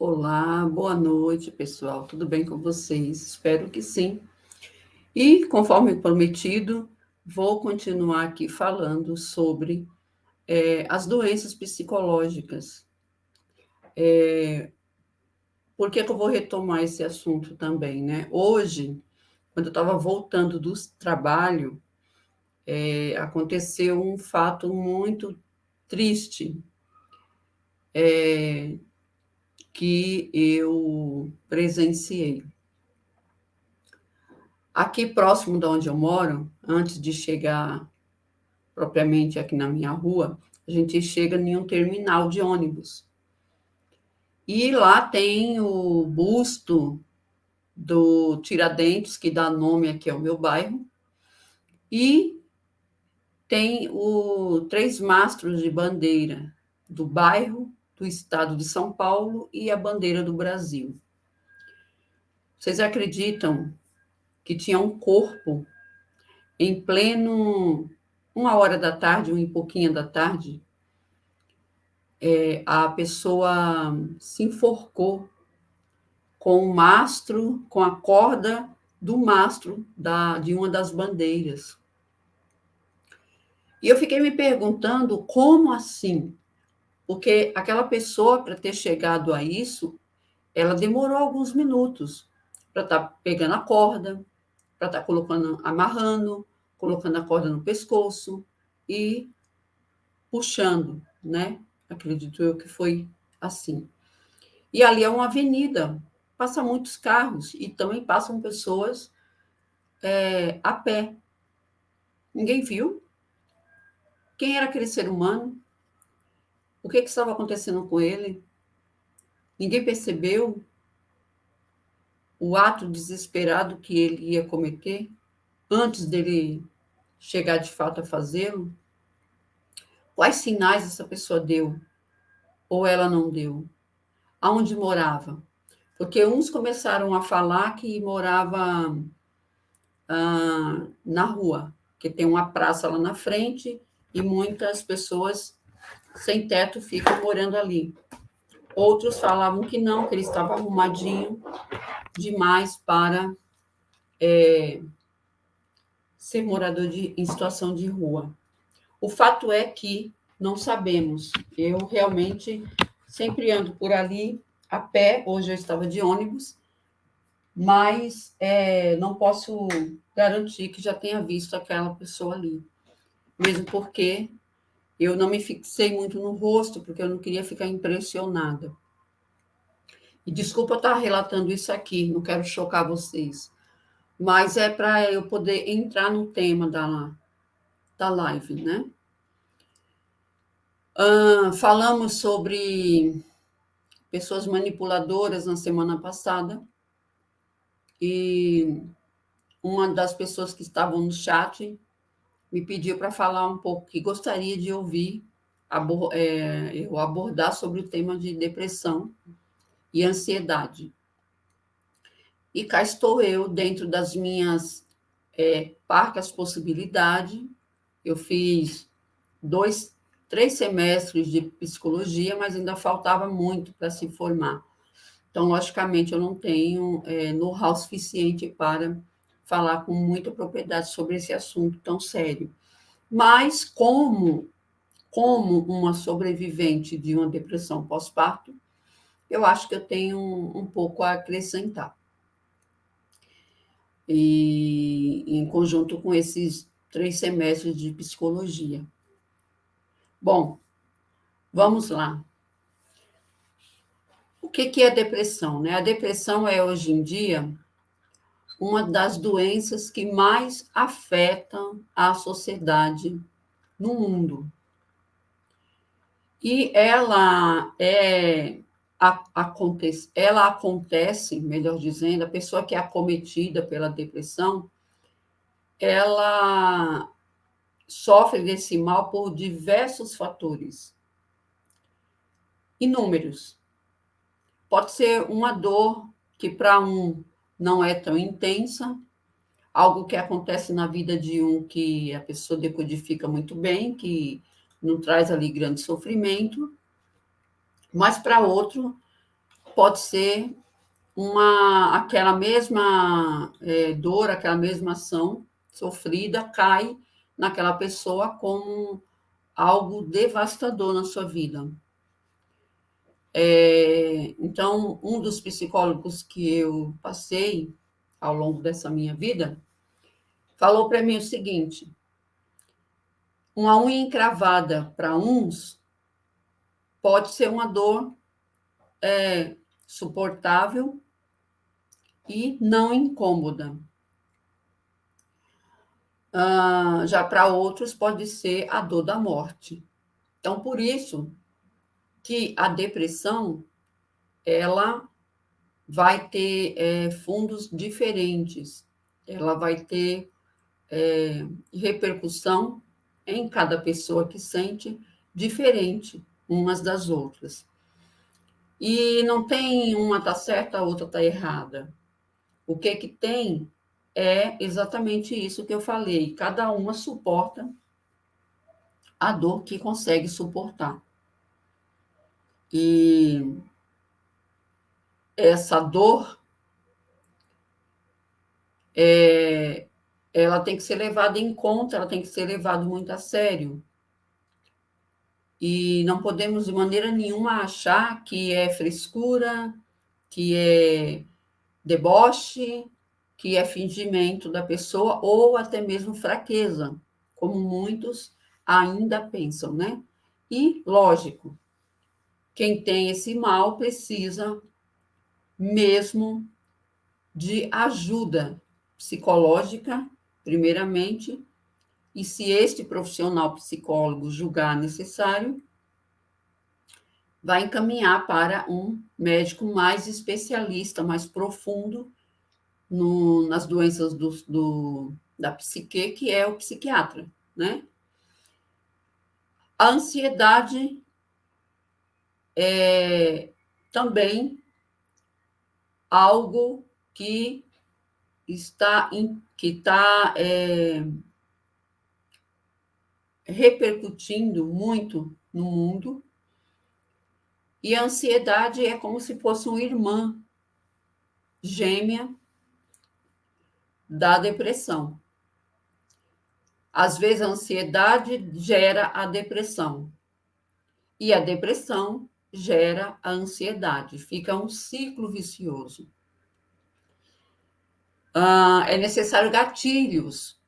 Olá, boa noite, pessoal. Tudo bem com vocês? Espero que sim. E, conforme prometido, vou continuar aqui falando sobre as doenças psicológicas. Por que que eu vou retomar esse assunto também, né? Hoje, quando eu estava voltando do trabalho, aconteceu um fato muito triste que eu presenciei. Aqui próximo de onde eu moro, antes de chegar propriamente aqui na minha rua, a gente chega em um terminal de ônibus. E lá tem o busto do Tiradentes, que dá nome aqui ao meu bairro, e tem três mastros de bandeira do bairro, do estado de São Paulo e a bandeira do Brasil. Vocês acreditam que tinha um corpo em pleno 1 hora da tarde, 1 e pouquinho da tarde, a pessoa se enforcou com o mastro, com a corda do mastro de uma das bandeiras. E eu fiquei me perguntando como assim? Porque aquela pessoa, para ter chegado a isso, ela demorou alguns minutos para estar pegando a corda, para estar colocando, amarrando, colocando a corda no pescoço e puxando, né? Acredito eu que foi assim. E ali é uma avenida, passa muitos carros e também passam pessoas a pé. Ninguém viu quem era aquele ser humano, o que estava acontecendo com ele. Ninguém percebeu o ato desesperado que ele ia cometer antes dele chegar de fato a fazê-lo. Quais sinais essa pessoa deu ou ela não deu? Aonde morava? Porque uns começaram a falar que morava na rua, que tem uma praça lá na frente e muitas pessoas sem teto ficam morando ali. Outros falavam que não, que ele estava arrumadinho demais para ser morador em situação de rua. O fato é que não sabemos. Eu realmente sempre ando por ali a pé, hoje eu estava de ônibus, mas não posso garantir que já tenha visto aquela pessoa ali. Mesmo porque eu não me fixei muito no rosto, porque eu não queria ficar impressionada. E desculpa estar relatando isso aqui, não quero chocar vocês, mas é para eu poder entrar no tema da live, né? Falamos sobre pessoas manipuladoras na semana passada, e uma das pessoas que estavam no chat me pediu para falar um pouco, que gostaria de ouvir eu abordar sobre o tema de depressão e ansiedade. E cá estou eu, dentro das minhas parcas possibilidades. Eu fiz 3 semestres de psicologia, mas ainda faltava muito para se formar. Então, logicamente, eu não tenho know-how suficiente para falar com muita propriedade sobre esse assunto tão sério. Mas, como uma sobrevivente de uma depressão pós-parto, eu acho que eu tenho um pouco a acrescentar. E em conjunto com esses 3 semestres de psicologia. Bom, vamos lá. O que é depressão, né? A depressão é, hoje em dia, uma das doenças que mais afetam a sociedade no mundo. E ela acontece, melhor dizendo, a pessoa que é acometida pela depressão, ela sofre desse mal por diversos fatores, inúmeros. Pode ser uma dor que para um não é tão intensa, algo que acontece na vida de um que a pessoa decodifica muito bem, que não traz ali grande sofrimento, mas para outro pode ser aquela mesma dor, aquela mesma ação sofrida cai naquela pessoa como algo devastador na sua vida. Então, um dos psicólogos que eu passei ao longo dessa minha vida falou para mim o seguinte: uma unha encravada para uns pode ser uma dor suportável e não incômoda. Já para outros pode ser a dor da morte. Então, por isso que a depressão ela vai ter fundos diferentes, ela vai ter repercussão em cada pessoa que sente diferente umas das outras. E não tem uma tá certa, a outra tá errada. O que tem é exatamente isso que eu falei. Cada uma suporta a dor que consegue suportar. E essa dor, ela tem que ser levada em conta, ela tem que ser levada muito a sério. E não podemos, de maneira nenhuma, achar que é frescura, que é deboche, que é fingimento da pessoa, ou até mesmo fraqueza, como muitos ainda pensam, né? E, lógico, quem tem esse mal precisa mesmo de ajuda psicológica, primeiramente, e se este profissional psicólogo julgar necessário, vai encaminhar para um médico mais especialista, mais profundo nas doenças da psique, que é o psiquiatra, né? A ansiedade é também algo que está repercutindo muito no mundo, e a ansiedade é como se fosse uma irmã gêmea da depressão. Às vezes a ansiedade gera a depressão, e a depressão gera a ansiedade, fica um ciclo vicioso. É necessário gatilhos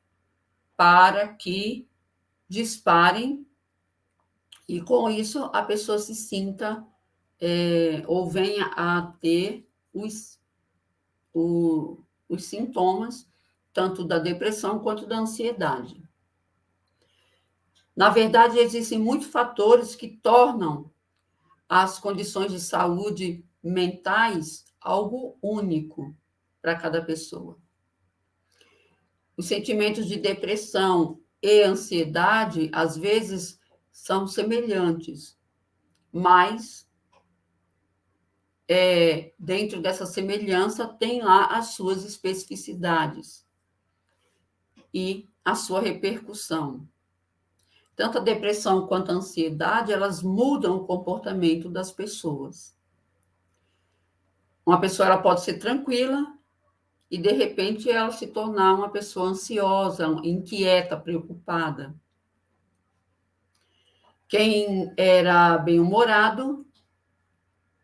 para que disparem e, com isso, a pessoa se sinta ou venha a ter os sintomas, tanto da depressão quanto da ansiedade. Na verdade, existem muitos fatores que tornam as condições de saúde mentais algo único para cada pessoa. Os sentimentos de depressão e ansiedade, às vezes, são semelhantes, mas dentro dessa semelhança tem lá as suas especificidades e a sua repercussão. Tanto a depressão quanto a ansiedade, elas mudam o comportamento das pessoas. Uma pessoa ela pode ser tranquila e, de repente, ela se tornar uma pessoa ansiosa, inquieta, preocupada. Quem era bem-humorado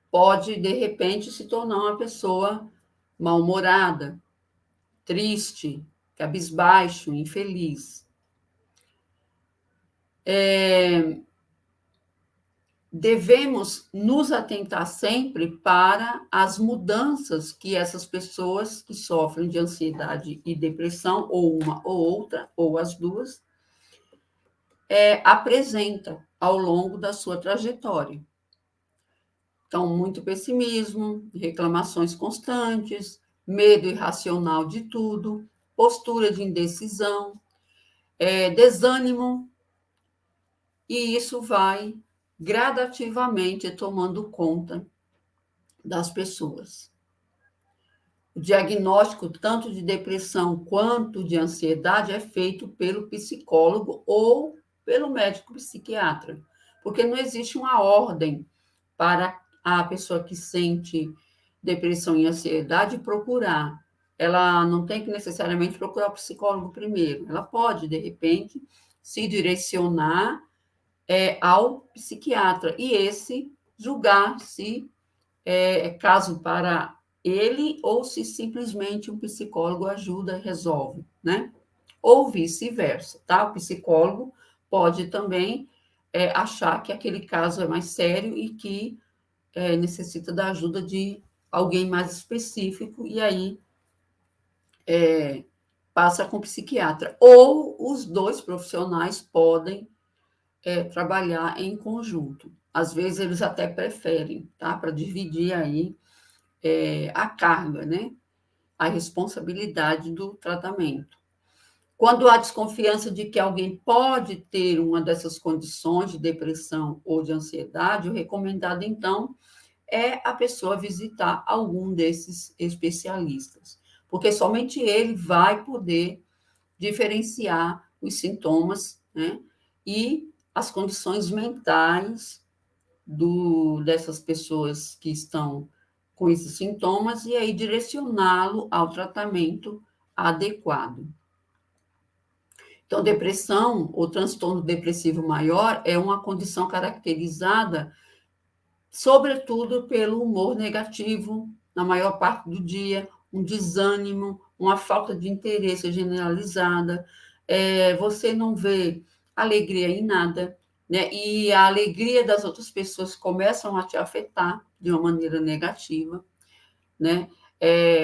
pode, de repente, se tornar uma pessoa mal-humorada, triste, cabisbaixo, infeliz. Devemos nos atentar sempre para as mudanças que essas pessoas que sofrem de ansiedade e depressão, ou uma ou outra, ou as duas, apresentam ao longo da sua trajetória. Então, muito pessimismo, reclamações constantes, medo irracional de tudo, postura de indecisão, desânimo, e isso vai gradativamente tomando conta das pessoas. O diagnóstico, tanto de depressão quanto de ansiedade, é feito pelo psicólogo ou pelo médico psiquiatra, porque não existe uma ordem para a pessoa que sente depressão e ansiedade procurar. Ela não tem que necessariamente procurar o psicólogo primeiro. Ela pode, de repente, se direcionar ao psiquiatra e esse julgar se é caso para ele ou se simplesmente um psicólogo ajuda e resolve, né? Ou vice-versa, tá? O psicólogo pode também achar que aquele caso é mais sério e que necessita da ajuda de alguém mais específico, e aí passa com o psiquiatra. Ou os dois profissionais podem trabalhar em conjunto. Às vezes eles até preferem, tá? Para dividir aí a carga, né? A responsabilidade do tratamento. Quando há desconfiança de que alguém pode ter uma dessas condições de depressão ou de ansiedade, o recomendado, então, é a pessoa visitar algum desses especialistas, porque somente ele vai poder diferenciar os sintomas, né, e as condições mentais dessas pessoas que estão com esses sintomas e aí direcioná-lo ao tratamento adequado. Então, depressão ou transtorno depressivo maior é uma condição caracterizada, sobretudo, pelo humor negativo, na maior parte do dia, um desânimo, uma falta de interesse generalizada, você não vê alegria em nada, né? E a alegria das outras pessoas começam a te afetar de uma maneira negativa, né?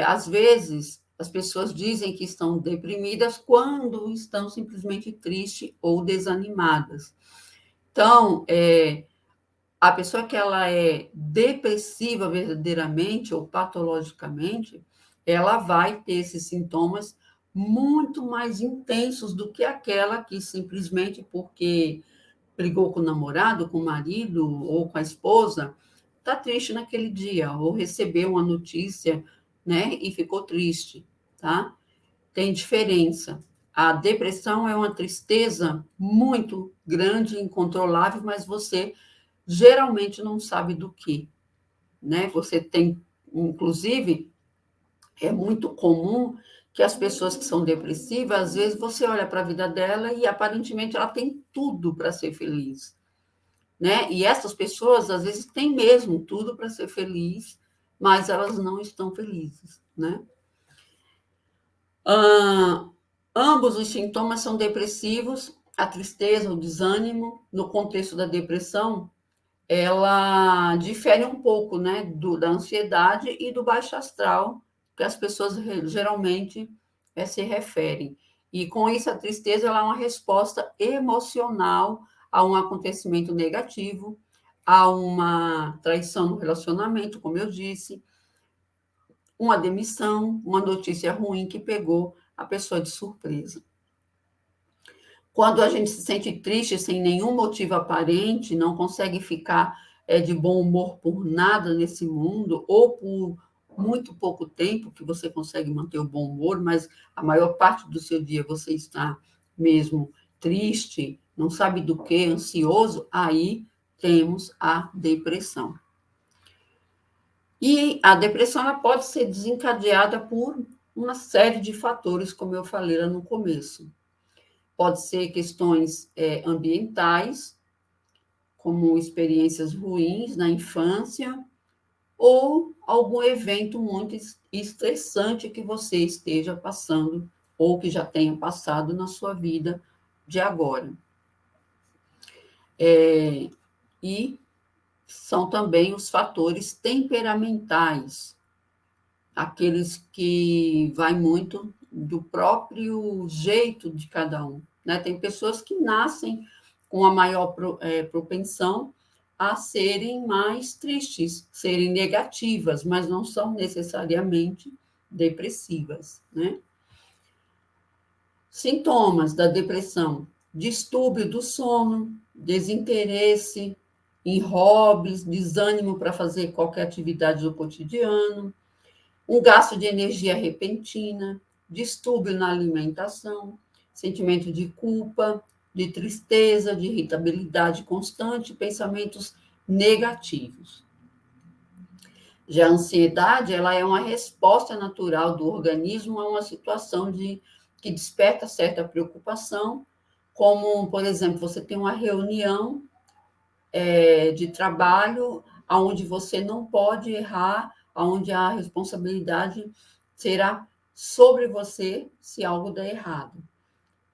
Às vezes, as pessoas dizem que estão deprimidas quando estão simplesmente tristes ou desanimadas. Então, a pessoa que ela é depressiva verdadeiramente ou patologicamente, ela vai ter esses sintomas muito mais intensos do que aquela que simplesmente porque brigou com o namorado, com o marido ou com a esposa, está triste naquele dia, ou recebeu uma notícia, né, e ficou triste, tá? Tem diferença. A depressão é uma tristeza muito grande, incontrolável, mas você geralmente não sabe do que, né? Você tem, inclusive, é muito comum que as pessoas que são depressivas, às vezes você olha para a vida dela e aparentemente ela tem tudo para ser feliz, né? E essas pessoas, às vezes, têm mesmo tudo para ser feliz, mas elas não estão felizes, né? Ah, ambos os sintomas são depressivos, a tristeza, o desânimo, no contexto da depressão, ela difere um pouco, né, da ansiedade e do baixo astral, que as pessoas geralmente se referem. E com isso, a tristeza ela é uma resposta emocional a um acontecimento negativo, a uma traição no relacionamento, como eu disse, uma demissão, uma notícia ruim que pegou a pessoa de surpresa. Quando a gente se sente triste sem nenhum motivo aparente, não consegue ficar de bom humor por nada nesse mundo, ou por muito pouco tempo que você consegue manter o bom humor, mas a maior parte do seu dia você está mesmo triste, não sabe do que, ansioso, aí temos a depressão. E a depressão ela pode ser desencadeada por uma série de fatores, como eu falei lá no começo. Pode ser questões ambientais, como experiências ruins na infância, ou algum evento muito estressante que você esteja passando, ou que já tenha passado na sua vida de agora. E são também os fatores temperamentais, aqueles que vai muito do próprio jeito de cada um, né? Tem pessoas que nascem com a maior propensão a serem mais tristes, serem negativas, mas não são necessariamente depressivas, né? Sintomas da depressão: distúrbio do sono, desinteresse em hobbies, desânimo para fazer qualquer atividade do cotidiano, um gasto de energia repentina, distúrbio na alimentação, sentimento de culpa, de tristeza, de irritabilidade constante, pensamentos negativos. Já a ansiedade, ela é uma resposta natural do organismo a uma situação que desperta certa preocupação, como, por exemplo, você tem uma reunião de trabalho onde você não pode errar, onde a responsabilidade será sobre você se algo der errado.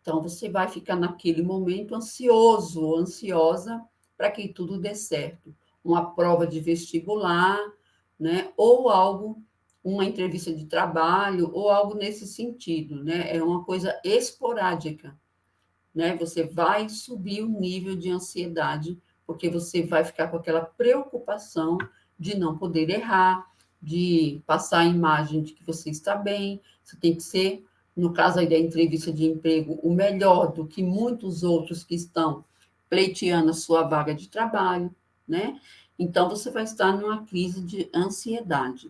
Então, você vai ficar naquele momento ansioso ou ansiosa para que tudo dê certo. Uma prova de vestibular, né? Ou algo, uma entrevista de trabalho, ou algo nesse sentido, né? É uma coisa esporádica, né? Você vai subir o nível de ansiedade, porque você vai ficar com aquela preocupação de não poder errar, de passar a imagem de que você está bem, você tem que ser, no caso aí da entrevista de emprego, o melhor do que muitos outros que estão pleiteando a sua vaga de trabalho, né? Então, você vai estar numa crise de ansiedade.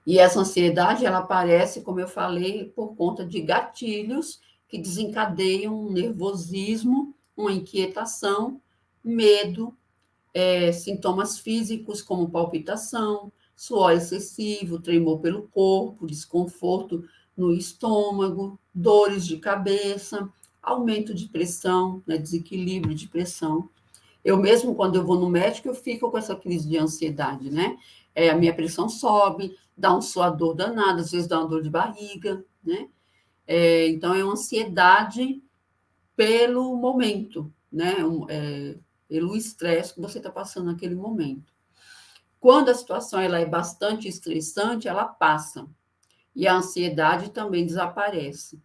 E essa ansiedade, ela aparece, como eu falei, por conta de gatilhos que desencadeiam um nervosismo, uma inquietação, medo, sintomas físicos como palpitação, suor excessivo, tremor pelo corpo, desconforto no estômago, dores de cabeça, aumento de pressão, né, desequilíbrio de pressão. Eu mesmo, quando eu vou no médico, eu fico com essa crise de ansiedade, né? A minha pressão sobe, dá um suador danado, às vezes dá uma dor de barriga, né? Então, é uma ansiedade pelo momento, né? Pelo estresse que você está passando naquele momento. Quando a situação ela é bastante estressante, ela passa. E a ansiedade também desaparece.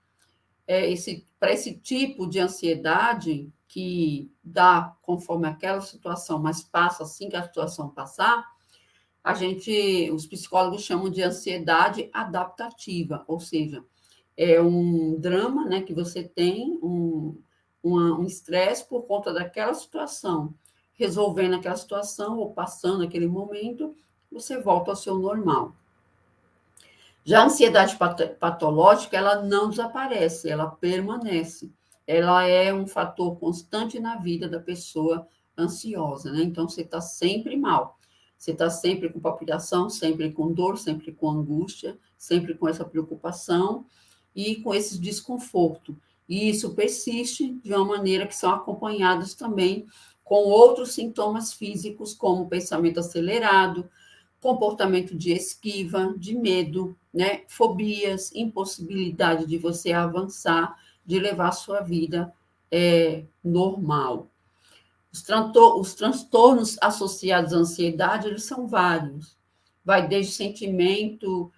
Para esse tipo de ansiedade que dá conforme aquela situação, mas passa assim que a situação passar, os psicólogos chamam de ansiedade adaptativa, ou seja, é um drama, né, que você tem, um estresse por conta daquela situação. Resolvendo aquela situação ou passando aquele momento, você volta ao seu normal. Já a ansiedade patológica, ela não desaparece, ela permanece. Ela é um fator constante na vida da pessoa ansiosa, né? Então, você está sempre mal. Você está sempre com palpitação, sempre com dor, sempre com angústia, sempre com essa preocupação e com esse desconforto. E isso persiste de uma maneira que são acompanhados também com outros sintomas físicos, como pensamento acelerado, comportamento de esquiva, de medo, né? Fobias, impossibilidade de você avançar, de levar a sua vida normal. Os transtornos associados à ansiedade, eles são vários. Vai desde sentimento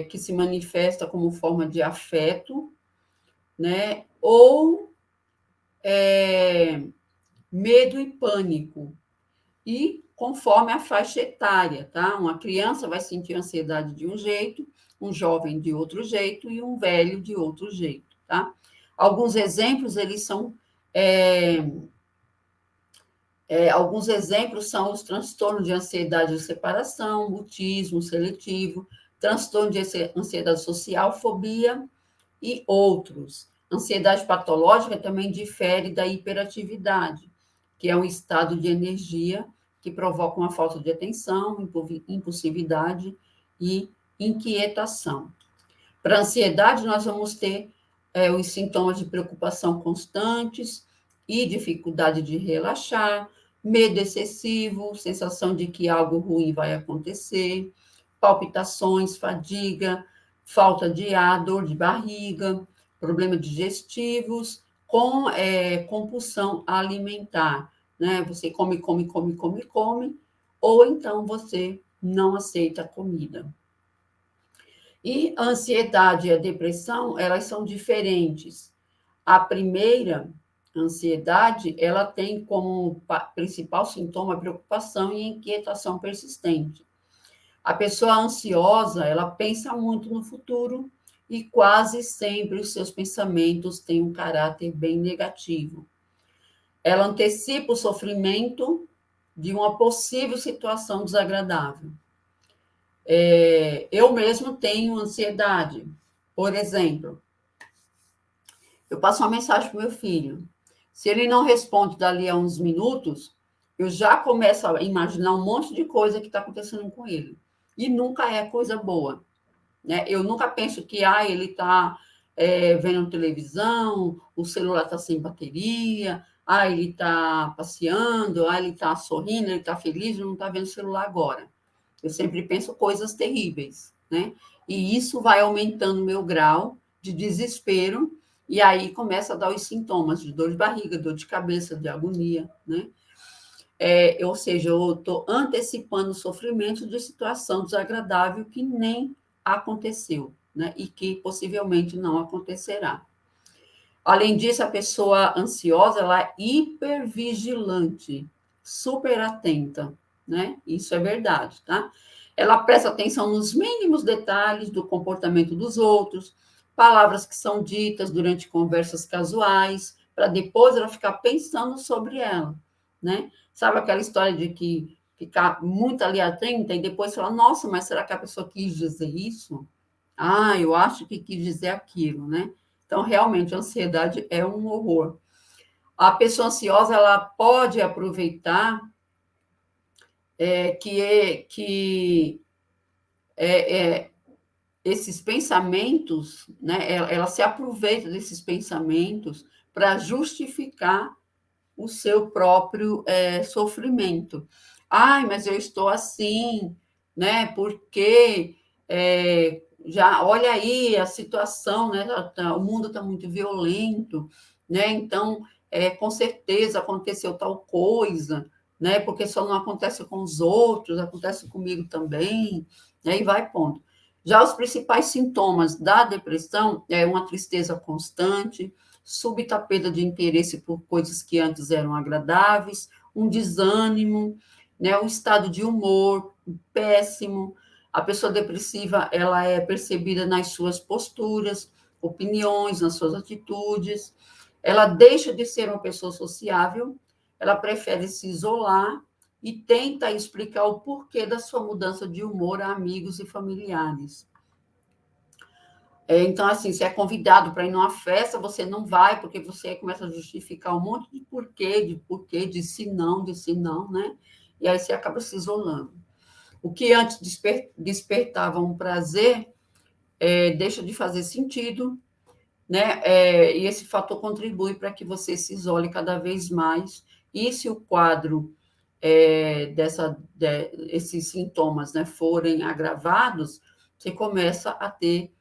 que se manifesta como forma de afeto, né? Ou medo e pânico. E conforme a faixa etária, tá? Uma criança vai sentir ansiedade de um jeito, um jovem de outro jeito e um velho de outro jeito, tá? Alguns exemplos, alguns exemplos são os transtornos de ansiedade de separação, mutismo seletivo, transtorno de ansiedade social, fobia e outros. Ansiedade patológica também difere da hiperatividade, que é um estado de energia que provoca uma falta de atenção, impulsividade e inquietação. Para a ansiedade, nós vamos ter os sintomas de preocupação constantes e dificuldade de relaxar, medo excessivo, sensação de que algo ruim vai acontecer, palpitações, fadiga, falta de ar, dor de barriga, problemas digestivos, com compulsão alimentar, né? Você come, come, come, come, come, ou então você não aceita a comida. E a ansiedade e a depressão, elas são diferentes. A primeira, a ansiedade, ela tem como principal sintoma a preocupação e inquietação persistente. A pessoa ansiosa, ela pensa muito no futuro e quase sempre os seus pensamentos têm um caráter bem negativo. Ela antecipa o sofrimento de uma possível situação desagradável. Eu mesmo tenho ansiedade. Por exemplo, eu passo uma mensagem para o meu filho. Se ele não responde dali a uns minutos, eu já começo a imaginar um monte de coisa que está acontecendo com ele. E nunca é coisa boa. Né? Eu nunca penso que ele está vendo televisão, o celular está sem bateria, ele está passeando, ele está sorrindo, ele está feliz, não está vendo o celular agora. Eu sempre penso coisas terríveis, né? E isso vai aumentando o meu grau de desespero, e aí começa a dar os sintomas de dor de barriga, dor de cabeça, de agonia, né? Ou seja, eu estou antecipando o sofrimento de situação desagradável que nem aconteceu, né? E que possivelmente não acontecerá. Além disso, a pessoa ansiosa, ela é hipervigilante, super atenta, né? Isso é verdade, tá? Ela presta atenção nos mínimos detalhes do comportamento dos outros, palavras que são ditas durante conversas casuais, para depois ela ficar pensando sobre ela, né? Sabe aquela história de que ficar muito ali atenta e depois falar, nossa, mas será que a pessoa quis dizer isso? Eu acho que quis dizer aquilo, né? Então, realmente, a ansiedade é um horror. A pessoa ansiosa, ela pode aproveitar que esses pensamentos, né? Ela se aproveita desses pensamentos para justificar o seu próprio sofrimento. Mas eu estou assim, né? Porque já olha aí a situação, né? O mundo está muito violento, né? Então, com certeza aconteceu tal coisa, né? Porque só não acontece com os outros, acontece comigo também, né? E vai ponto. Já os principais sintomas da depressão é uma tristeza constante, súbita perda de interesse por coisas que antes eram agradáveis, um desânimo, né, um estado de humor péssimo. A pessoa depressiva, ela é percebida nas suas posturas, opiniões, nas suas atitudes. Ela deixa de ser uma pessoa sociável, ela prefere se isolar e tenta explicar o porquê da sua mudança de humor a amigos e familiares. Então, assim, se é convidado para ir numa festa, você não vai, porque você começa a justificar um monte de porquê, de se não, né? E aí você acaba se isolando. O que antes despertava um prazer, deixa de fazer sentido, né? E esse fator contribui para que você se isole cada vez mais. E se o quadro esses sintomas, né, forem agravados, você começa a ter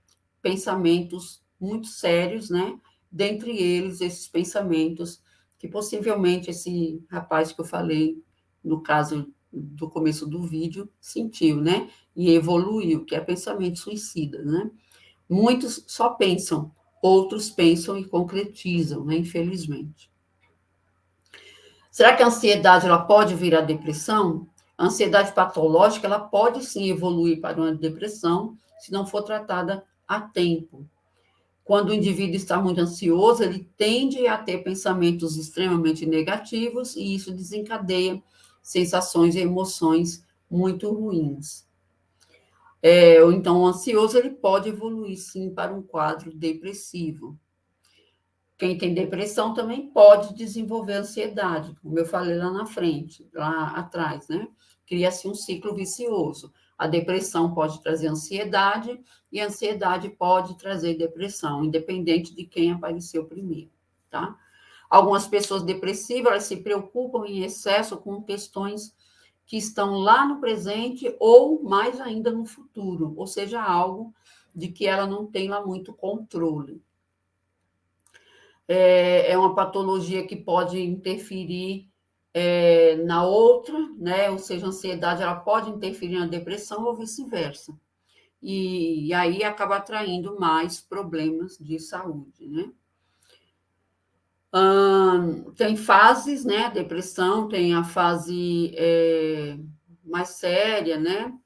pensamentos muito sérios, né? Dentre eles, esses pensamentos que possivelmente esse rapaz que eu falei, no caso do começo do vídeo, sentiu, né? E evoluiu, que é pensamento suicida, né? Muitos só pensam, outros pensam e concretizam, né? Infelizmente. Será que a ansiedade ela pode virar depressão? A ansiedade patológica ela pode sim evoluir para uma depressão se não for tratada a tempo. Quando o indivíduo está muito ansioso, ele tende a ter pensamentos extremamente negativos e isso desencadeia sensações e emoções muito ruins. Ou então, o ansioso ele pode evoluir, sim, para um quadro depressivo. Quem tem depressão também pode desenvolver ansiedade, como eu falei lá na frente, lá atrás, né? Cria-se um ciclo vicioso. A depressão pode trazer ansiedade e a ansiedade pode trazer depressão, independente de quem apareceu primeiro, tá? Algumas pessoas depressivas, elas se preocupam em excesso com questões que estão lá no presente ou mais ainda no futuro, ou seja, algo de que ela não tem lá muito controle. É uma patologia que pode interferir na outra, né? Ou seja, a ansiedade ela pode interferir na depressão ou vice-versa. E aí acaba atraindo mais problemas de saúde, né? Tem fases, né? A depressão tem a fase mais séria, né?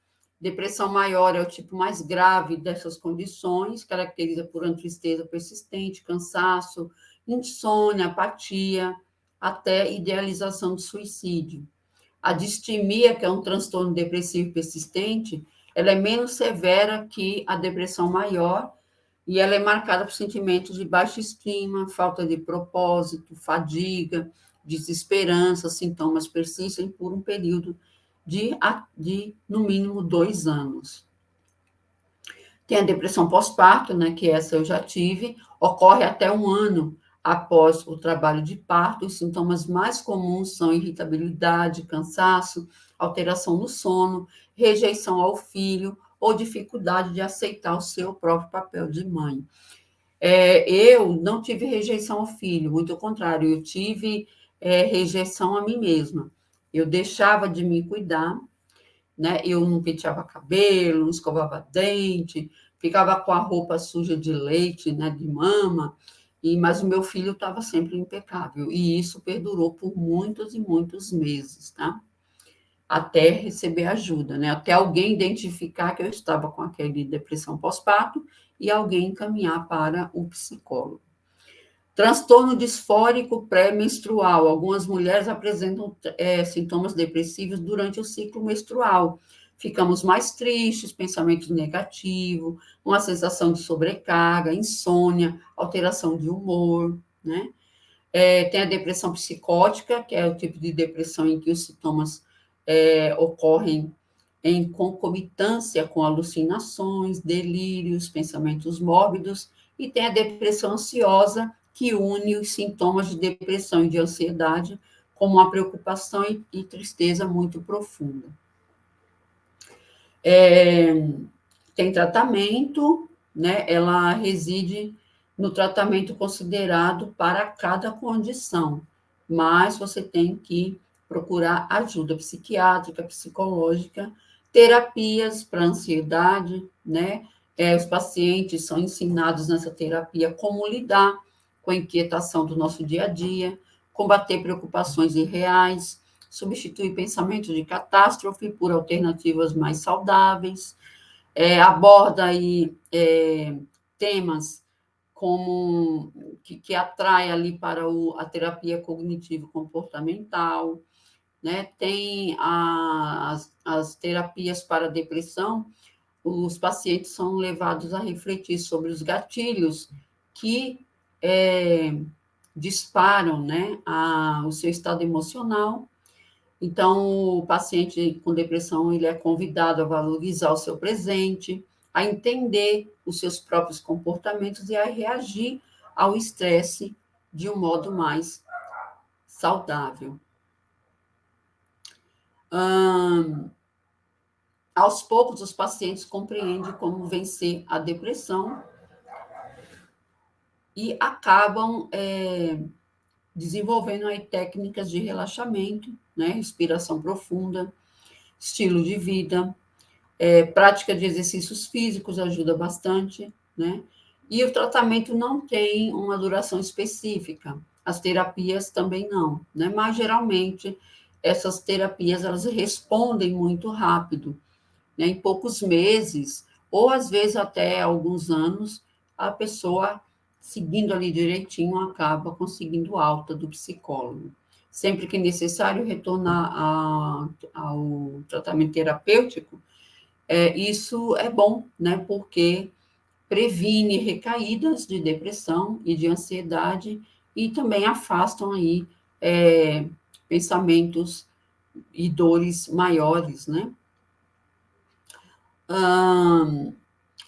Depressão maior é o tipo mais grave dessas condições, caracteriza por uma tristeza persistente, cansaço, insônia, apatia, até idealização de suicídio. A distimia, que é um transtorno depressivo persistente, ela é menos severa que a depressão maior e ela é marcada por sentimentos de baixa estima, falta de propósito, fadiga, desesperança, sintomas persistem por um período de no mínimo 2 anos. Tem a depressão pós-parto, né, que essa eu já tive, ocorre até 1 ano após o trabalho de parto. Os sintomas mais comuns são irritabilidade, cansaço, alteração no sono, rejeição ao filho ou dificuldade de aceitar o seu próprio papel de mãe. Eu não tive rejeição ao filho, muito ao contrário, eu tive rejeição a mim mesma. Eu deixava de me cuidar, né? Eu não penteava cabelo, não escovava dente, ficava com a roupa suja de leite, né, de mama, mas o meu filho estava sempre impecável, e isso perdurou por muitos e muitos meses, tá? Até receber ajuda, né? Até alguém identificar que eu estava com aquele depressão pós-parto e alguém encaminhar para o psicólogo. Transtorno disfórico pré-menstrual. Algumas mulheres apresentam sintomas depressivos durante o ciclo menstrual. Ficamos mais tristes, pensamentos negativos, uma sensação de sobrecarga, insônia, alteração de humor, né? Tem a depressão psicótica, que é o tipo de depressão em que os sintomas ocorrem em concomitância com alucinações, delírios, pensamentos mórbidos, e tem a depressão ansiosa, que une os sintomas de depressão e de ansiedade com uma preocupação e tristeza muito profunda. Tem tratamento, né? Ela reside no tratamento considerado para cada condição, mas você tem que procurar ajuda psiquiátrica, psicológica, terapias para ansiedade, né? Os pacientes são ensinados nessa terapia como lidar com a inquietação do nosso dia a dia, combater preocupações irreais, substituir pensamentos de catástrofe por alternativas mais saudáveis, aborda aí temas como que atrai ali para a terapia cognitivo-comportamental, né? Tem as terapias para depressão. Os pacientes são levados a refletir sobre os gatilhos que disparam, né, o seu estado emocional. Então, o paciente com depressão, ele é convidado a valorizar o seu presente, a entender os seus próprios comportamentos e a reagir ao estresse de um modo mais saudável. Aos poucos, os pacientes compreendem como vencer a depressão e acabam desenvolvendo aí técnicas de relaxamento, né, respiração profunda, estilo de vida, prática de exercícios físicos ajuda bastante, né? E o tratamento não tem uma duração específica, as terapias também não, né? Mas geralmente essas terapias elas respondem muito rápido, né? Em poucos meses, ou às vezes até alguns anos, a pessoa, seguindo ali direitinho, acaba conseguindo alta do psicólogo. Sempre que necessário retornar ao tratamento terapêutico, isso é bom, né? Porque previne recaídas de depressão e de ansiedade e também afastam aí pensamentos e dores maiores, né?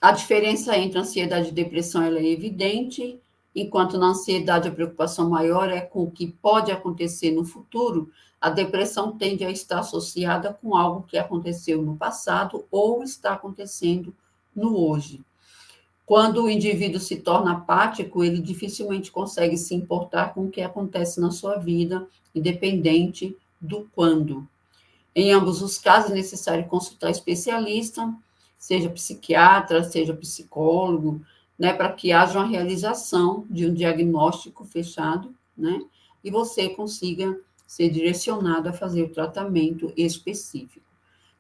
A diferença entre ansiedade e depressão ela é evidente, enquanto na ansiedade a preocupação maior é com o que pode acontecer no futuro, a depressão tende a estar associada com algo que aconteceu no passado ou está acontecendo no hoje. Quando o indivíduo se torna apático, ele dificilmente consegue se importar com o que acontece na sua vida, independente do quando. Em ambos os casos, é necessário consultar especialista, seja psiquiatra, seja psicólogo, né, para que haja uma realização de um diagnóstico fechado, né, e você consiga ser direcionado a fazer o tratamento específico.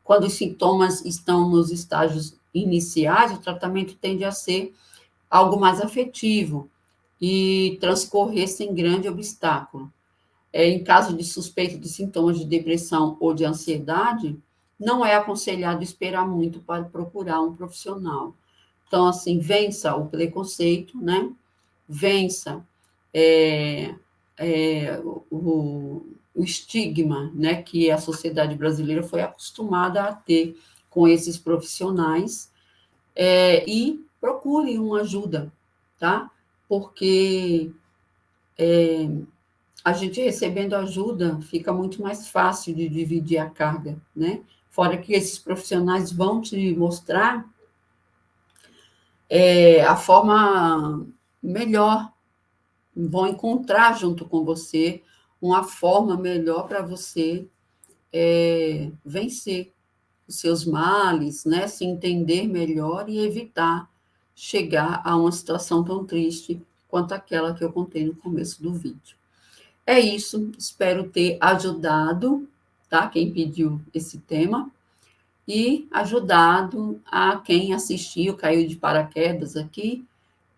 Quando os sintomas estão nos estágios iniciais, o tratamento tende a ser algo mais afetivo e transcorrer sem grande obstáculo. Em caso de suspeita de sintomas de depressão ou de ansiedade, não é aconselhado esperar muito para procurar um profissional. Então, assim, vença o preconceito, né? Vença o estigma, né, que a sociedade brasileira foi acostumada a ter com esses profissionais, e procure uma ajuda, tá? Porque a gente recebendo ajuda fica muito mais fácil de dividir a carga, né? Fora que esses profissionais vão te mostrar a forma melhor, vão encontrar junto com você uma forma melhor para você vencer os seus males, né? Se entender melhor e evitar chegar a uma situação tão triste quanto aquela que eu contei no começo do vídeo. É isso, espero ter ajudado, tá? Quem pediu esse tema e ajudado a quem assistiu, caiu de paraquedas aqui.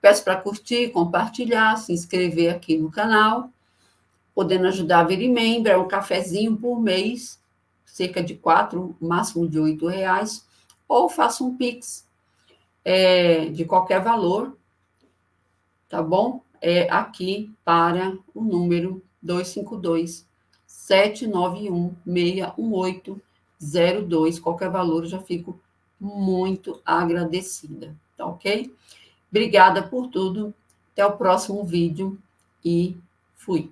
Peço para curtir, compartilhar, se inscrever aqui no canal, podendo ajudar a vir membro, é um cafezinho por mês, cerca de 4, máximo de R$ 8, ou faça um Pix de qualquer valor, tá bom? Aqui para o número 252-791-61802. Qualquer valor, eu já fico muito agradecida, tá ok? Obrigada por tudo. Até o próximo vídeo e fui.